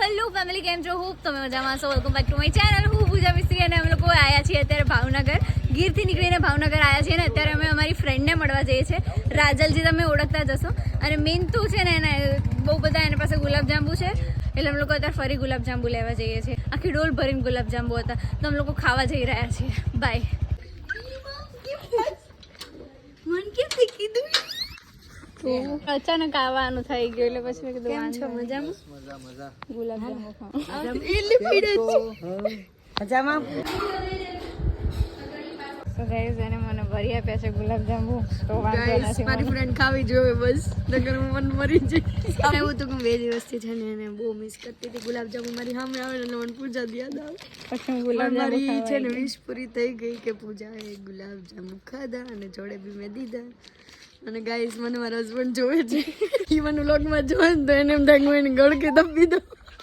Hello family, કેમ છો? હું તમે મજામાં છો? Welcome back to my channel. હું પૂજા મિસ્ત્રી અને અમે લોકો આવ્યા છીએ અત્યારે ભાવનગર. ગીરથી નીકળીને ભાવનગર આવ્યા છીએ ને અત્યારે અમે અમારી ફ્રેન્ડને મળવા જઈએ છીએ. રાજલજી તમે ઓળખતા જશો. અને મેન તો છે ને એને બહુ બધા એના પાસે ગુલાબજાંબુ છે એટલે અમે લોકો અત્યારે ફરી ગુલાબજાંબુ લેવા જઈએ છીએ. આખી ડોલ ભરીને ગુલાબજાંબુ હતા તો અમે લોકો ખાવા જઈ રહ્યા છીએ. બાય. મન કે કીધું અચાનક આવવાનું થઈ ગયું એટલે પછી મેં કીધું કેમ છો? મજામાં? ગુલાબજાંબુ તો ગાઈસ એને મને ભરી આપ્યા છે ગુલાબજાંબુ. તો વાંધો નથી, મારી ફ્રેન્ડ ખાવી જોઈએ બસ, નકર હું મન મરી જઈશ. એવું તો કે 2 દિવસથી છે ને એને બહુ મિસ કરતી હતી. ગુલાબજાંબુ મારી સામે આવે ને મને પૂજા યાદ આવે. પછી ગુલાબજાંબુ મારી છે ને વિશ પૂરી થઈ ગઈ કે પૂજા એ ગુલાબજાંબુ ખાધા અને જોડે બી મેં દીધા. અને ગાઈસ મને મારા હસબન્ડ જોવે છે, ઈ મને વ્લોગમાં જોવે ને તો એને એમ થાય હું એને ગળકે દબી દઉં.